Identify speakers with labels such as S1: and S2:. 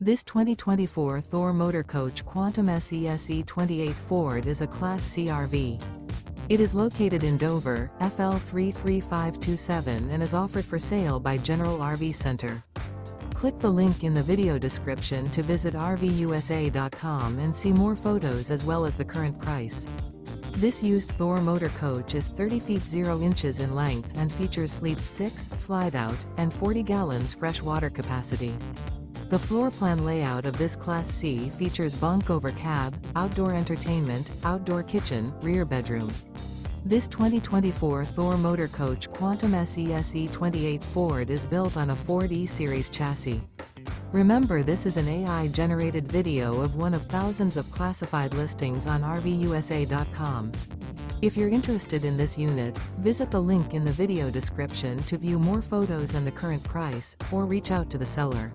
S1: This 2024 Thor Motor Coach Quantum SE 28 Ford is a Class C RV. It is located in Dover, FL 33527 and is offered for sale by General RV Center. Click the link in the video description to visit RVUSA.com and see more photos as well as the current price. This used Thor motor coach is 30 feet 0 inches in length and features sleep 6, Slideout, and 40 gallons fresh water capacity. The floor plan layout of this Class C features bunk over cab, outdoor entertainment, outdoor kitchen, rear bedroom. This 2024 Thor Motor Coach Quantum SE 28 Ford is built on a Ford E-Series chassis. Remember, this is an AI-generated video of one of thousands of classified listings on RVUSA.com. If you're interested in this unit, visit the link in the video description to view more photos and the current price, or reach out to the seller.